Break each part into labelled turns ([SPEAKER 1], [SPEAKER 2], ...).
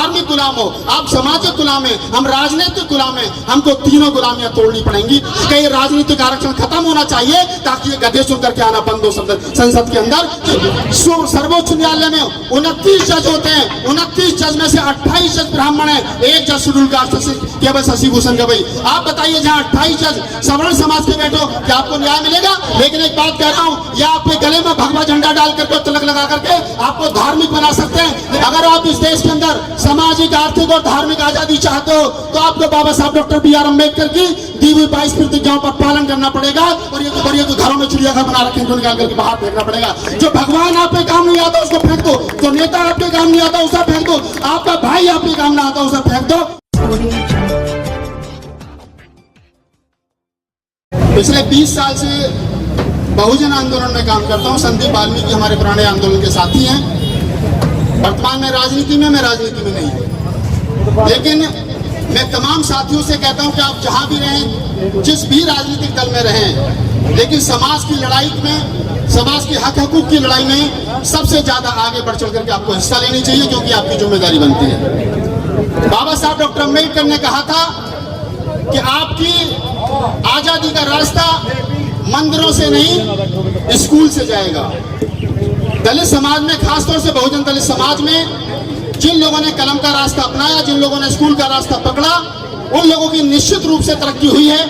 [SPEAKER 1] धार्मिक गुलाम हो, आप सामाजिक गुलाम है, हम राजनीतिक गुलाम है, हमको तीनों गुलामियां तोड़नी पड़ेंगी। कई राजनीतिक आरक्षण खत्म होना चाहिए ताकि ये गधे सुन करके आना बंद हो संसद के अंदर। सर्वोच्च न्यायालय में 29 जज होते हैं, 29 जज में से 28 जज ब्राह्मण है, एक जज शेड्यूल कास्ट केवल शशि भूषण गवई। आप बताइए जहाँ 28 जज सवर्ण समाज के बैठो, क्या आपको न्याय मिलेगा? लेकिन एक बात कह रहा हूँ, या आपके गले में भगवा झंडा डाल करके तिलक लगा करके आपको धार्मिक बना सकते हैं। अगर आप इस देश के अंदर सामाजिक, आर्थिक और धार्मिक आजादी चाहते हो तो आपको बाबा साहब डॉक्टर बी आर अम्बेडकर की दी हुई 22 प्रतिज्ञाओं पर पालन करना पड़ेगा। और ये जो घरों में चिड़ियाघर बना रखे हैं निकाल करके बाहर फेंकना पड़ेगा। जो भगवान आपके काम नहीं आता उसको फेंक दो, जो नेता आपके काम नहीं आता उसे फेंक दो, आपका भाई आपके काम ना आता उसे फेंक दो। पिछले 20 साल से बहुजन आंदोलन में काम करता हूं। संदीप वाल्मीकि हमारे पुराने आंदोलन के साथी हैं। वर्तमान में राजनीति में, मैं राजनीति में नहीं हूं, लेकिन मैं तमाम साथियों से कहता हूं कि आप जहां भी रहें, जिस भी राजनीतिक दल में रहें, लेकिन समाज की लड़ाई में, समाज के हक हकूक की लड़ाई में सबसे ज्यादा आगे बढ़ चल करके आपको हिस्सा लेनी चाहिए, क्योंकि आपकी जिम्मेदारी बनती है। बाबा साहब डॉक्टर अम्बेडकर ने कहा था कि आपकी आजादी का रास्ता मंदिरों से नहीं, स्कूल से जाएगा। दलित समाज में, खासतौर से बहुजन दलित समाज में जिन लोगों ने कलम का रास्ता अपनाया, जिन लोगों ने स्कूल का रास्ता पकड़ा, उन लोगों की निश्चित रूप से तरक्की हुई है,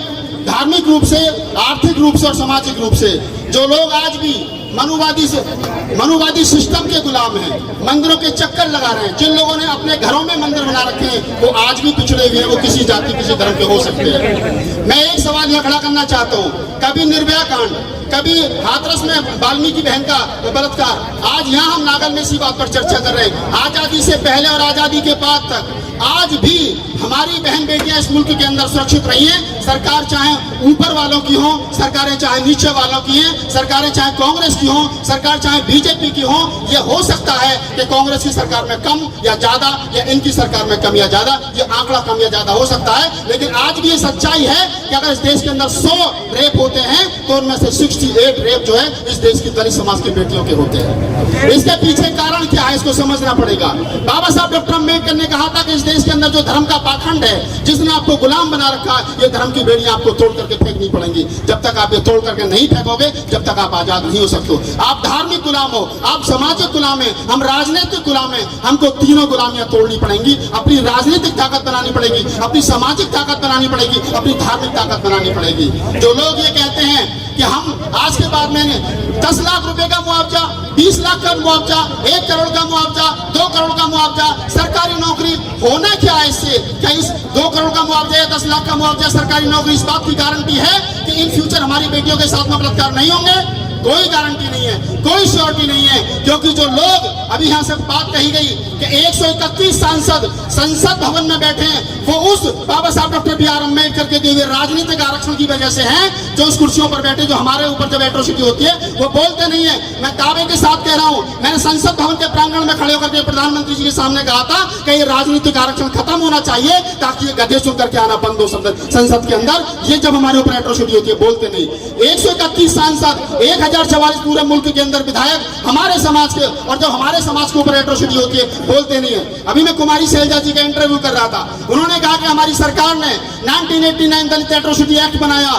[SPEAKER 1] धार्मिक रूप से, आर्थिक रूप से और सामाजिक रूप से। जो लोग आज भी मनुवादी सिस्टम के गुलाम हैं, मंदिरों के चक्कर लगा रहे हैं, जिन लोगों ने अपने घरों में मंदिर बना रखे हैं, वो आज भी पिछड़े हुए हैं, वो किसी जाति, किसी धर्म के हो सकते हैं। मैं एक सवाल यह खड़ा करना चाहता हूँ, कभी निर्भया कांड, कभी हाथरस में वाल्मीकि बहन का बलात्कार, आज यहाँ हम नागल में इसी बात पर चर्चा कर रहे हैं। आजादी से पहले और आजादी के बाद तक आज भी हमारी बहन बेटियां इस मुल्क के अंदर सुरक्षित रही हैं। सरकार चाहे ऊपर वालों की हो, सरकारें चाहे नीचे वालों की हैं, सरकारें चाहे कांग्रेस की हो, सरकार चाहे बीजेपी की हो। ये हो सकता है कि कांग्रेस की सरकार में कम या ज्यादा, या इनकी सरकार में कम या ज्यादा, ये आंकड़ा कम या ज्यादा हो सकता है, लेकिन आज भी ये सच्चाई है कि अगर इस देश के अंदर 100 रेप होते हैं तो उनमें से 68 रेप जो है इस देश की दलित समाज की बेटियों के होते हैं। इसके पीछे कारण क्या है, इसको समझना पड़ेगा। बाबा साहब डॉक्टर अम्बेडकर ने कहा था कि इस देश के अंदर जो धर्म का पाखंड है, जिसने आपको गुलाम बना रखा है, ये धर्म की बेड़ियां आपको तोड़ करके फेंकनी पड़ेंगी। जब तक आप ये तोड़ करके नहीं फेंकोगे, जब तक आप आजाद नहीं हो सकते। आप धार्मिक गुलाम हो, आप सामाजिक गुलाम है, हम राजनीतिक गुलाम है, हमको तीनों गुलामियां तोड़नी पड़ेंगी। अपनी राजनीतिक ताकत बनानी पड़ेगी, अपनी सामाजिक ताकत बनानी पड़ेगी, अपनी धार्मिक ताकत बनानी पड़ेगी। जो लोग ये कहते हैं कि हम आज के बाद में 10 लाख रुपए का मुआवजा, 20 लाख का मुआवजा, 1 करोड़ का मुआवजा, 2 करोड़ का मुआवजा, सरकारी नौकरी, होना क्या है इससे? क्या इस 2 करोड़ का मुआवजा या 10 लाख का मुआवजा, सरकारी नौकरी, इस बात की गारंटी है कि इन फ्यूचर हमारी बेटियों के साथ में बलात्कार नहीं होंगे? कोई गारंटी नहीं है, कोई श्योरिटी नहीं है, क्योंकि जो लोग अभी यहाँ से बात कही गई कि 131 सांसद संसद भवन में बैठे हैं, वो उस बाबा साहब डॉक्टर बी आर अम्बेडकर के दिए हुए राजनीतिक आरक्षण की वजह से हैं, जो उस कुर्सियों पर बैठे, जो हमारे ऊपर जब एट्रोसिटी होती है वो बोलते नहीं है। मैं दावे के साथ कह रहा हूँ, मैंने संसद भवन के प्रांगण में खड़े होकर के प्रधानमंत्री जी के सामने कहा था कि ये राजनीतिक आरक्षण खत्म होना चाहिए ताकि ये गधे सुन करके आना बंद हो संसद के अंदर। ये जब हमारे ऊपर एट्रोसिटी होती है बोलते नहीं। 131 सांसद, 1044 पूरे मुल्क के अंदर विधायक हमारे समाज के, और जब हमारे समाज के ऊपर एट्रोसिटी होती है बोलते नहीं है। अभी मैं कुमारी शैलजा जी का इंटरव्यू कर रहा था, उन्होंने कहा कि हमारी सरकार ने 1989 दलित एट्रोसिटी एक्ट बनाया,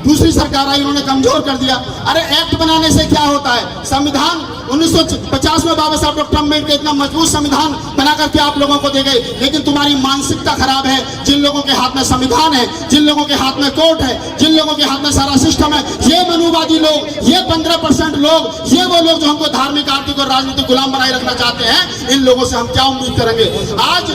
[SPEAKER 1] दूसरी सरकार आई उन्होंने कमजोर कर दिया। अरे एक्ट बनाने से क्या होता है? संविधान 1950 में बाबा साहब डॉक्टर अम्बेडकर इतना मजबूत संविधान बना करके आप लोगों को दे गए, लेकिन तुम्हारी मानसिकता खराब है। जिन लोगों के हाथ में संविधान है, जिन लोगों के हाथ में कोर्ट है, जिन लोगों के हाथ में सारा सिस्टम है, ये मनुवादी लोग, ये 15% लोग, ये वो लोग जो हमको धार्मिक, आर्थिक और राजनीतिक गुलाम बनाए रखना चाहते हैं, इन लोगों से हम क्या उम्मीद करेंगे? आज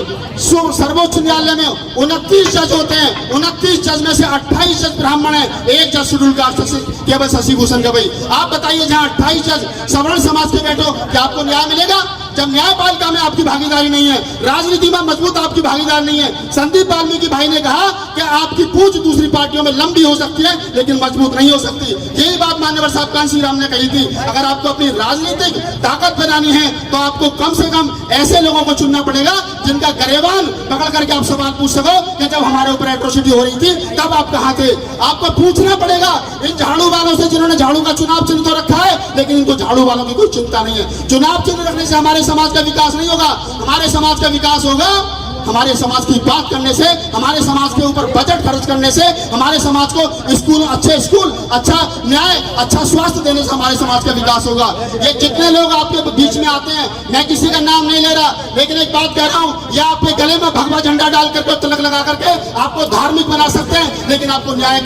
[SPEAKER 1] सर्वोच्च न्यायालय में 29 जज होते हैं, 29 जज में से 28 जज ब्राह्मण है, एक जज शेड्यूल कास्ट केवल शशि भूषण गवई। आप बताइए जहाँ 28 जज सवर्ण समाज के बैठो, क्या आपको न्याय मिलेगा? जब न्यायपालिका में आपकी भागीदारी नहीं है, राजनीति में मजबूत आपकी भागीदारी नहीं है। संदीप वाल्मीकि भाई ने कहा कि आपकी पूंछ दूसरी पार्टियों में लंबी हो सकती है लेकिन मजबूत नहीं हो सकती। यही बात मान्यवर साहब कांशी राम ने कही थी। अगर आपको अपनी राजनीतिक ताकत बनानी है तो आपको कम से कम ऐसे लोगों को चुनना पड़ेगा जिनका गरेबान पकड़ करके आप सवाल पूछ सको कि जब हमारे ऊपर एट्रोसिटी हो रही थी तब आप कहाँ थे। आपको पूछना पड़ेगा इन झाड़ू वालों से, जिन्होंने झाड़ू का चुनाव चिन्ह तो रखा है लेकिन इनको झाड़ू वालों की कोई चिंता नहीं है। चुनाव चिन्ह रखने से हमारे समाज का विकास नहीं होगा। हमारे समाज का विकास होगा हमारे समाज की बात करने से, हमारे समाज के ऊपर बजट खर्च करने से, हमारे समाज को स्कूल, अच्छा न्याय, अच्छा स्वास्थ्य देने से हमारे समाज का विकास होगा। ये जितने लोग आपके बीच में आते हैं, मैं किसी का नाम नहीं ले रहा, लेकिन एक बात कह रहा हूँ, ये आपके गले में भगवा झंडा डाल करके, तिलक लगा करके आपको धार्मिक बना सकते हैं, लेकिन आपको न्याय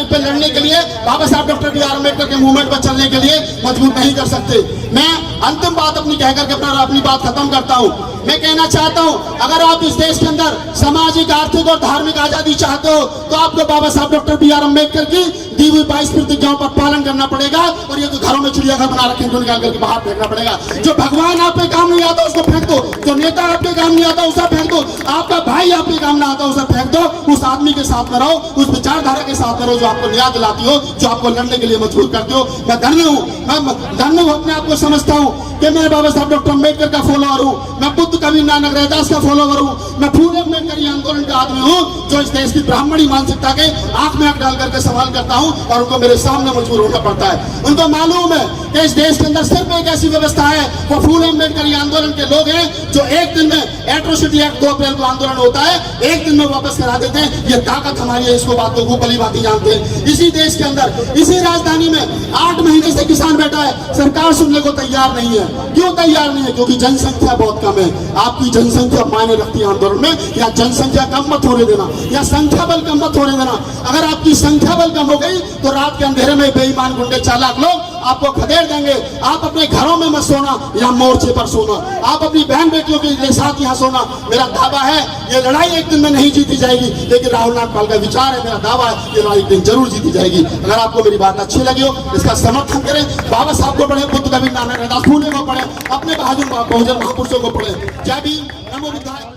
[SPEAKER 1] पे लड़ने के लिए, बाबा साहब डॉक्टर B.R. अम्बेडकर के मूवमेंट पर चलने के लिए मजबूर नहीं कर सकते। मैं अंतिम बात अपनी कह करके अपनी बात खत्म करता हूँ। मैं कहना चाहता हूं, अगर आप इस देश के अंदर सामाजिक, आर्थिक और धार्मिक आजादी चाहते हो तो आपको बाबा साहब डॉक्टर B.R. अम्बेडकर की दी हुई 22 प्रतिज्ञाओं पर पालन करना पड़ेगा, और ये जो घरों में चिड़ियाघर बना रखे हैं निकाल करके बाहर फेंकना पड़ेगा। जो भगवान आप पे काम नहीं आता उसको फेंक दो, जो नेता आप पे काम नहीं आता उसे फेंक दो, आपका भाई आप पे काम ना आता उसे फेंक दो। उस आदमी के साथ में रहो, उस विचारधारा के साथ में रहो जो आपको न्याय दिलाती हो, जो आपको लड़ने के लिए मजबूर करती हो। मैं धन्य हूँ, अपने आप को समझता हूँ कि मैं बाबा साहब डॉक्टर अम्बेडकर का फॉलोअर हूँ, मैं बुद्ध कबीर नानक रैदास का फॉलोअर हूँ, मैं फूले अम्बेडकर आंदोलन का आदमी हूँ, जो इस देश की ब्राह्मणी मानसिकता के आंख में आंख डाल करके सवाल करता हूँ, और उनको मेरे सामने मजबूर होना पड़ता है। उनको मालूम है कि इस देश के अंदर सिर्फ एक ऐसी व्यवस्था है, वो फूले अम्बेडकर आंदोलन के लोग हैं, जो एक दिन में एट्रोसिटी एक्ट 2 अप्रैल को आंदोलन होता है, एक दिन में वापस करा देते हैं। ये ताकत हमारी है, इसको बातों को भली भांति जानते हैं। इसी देश के अंदर, इसी राजधानी में 8 महीने से किसान बैठा है, सरकार सुनने को तैयार नहीं है। क्यों तैयार नहीं है? क्योंकि जनसंख्या बहुत कम है। आपकी जनसंख्या मायने रखती है आंदोलन में, या जनसंख्या कम मत होने देना, या संख्या बल कम मत होने देना। अगर आपकी संख्या बल कम हो गई तो रात के अंधेरे में बेईमान गुंडे, चालाक लोग आपको खदेड़ देंगे। आप अपने घरों में मत सोना, या मोर्चे पर सोना, आप अपनी बहन बेटियों के साथ यहाँ सोना। मेरा दावा है ये लड़ाई एक दिन में नहीं जीती जाएगी, लेकिन राहुल नागपाल का विचार है, मेरा दावा है ये लड़ाई एक दिन जरूर जीती जाएगी। अगर आपको मेरी बात अच्छी लगी हो, इसका समर्थन करें, बाबा साहब को पढ़े, बुद्ध कबीर नानक रैदास फूले को पढ़े, अपने बहुजन महापुरुषों को पढ़े। जय भीम, नमो बुद्धाय।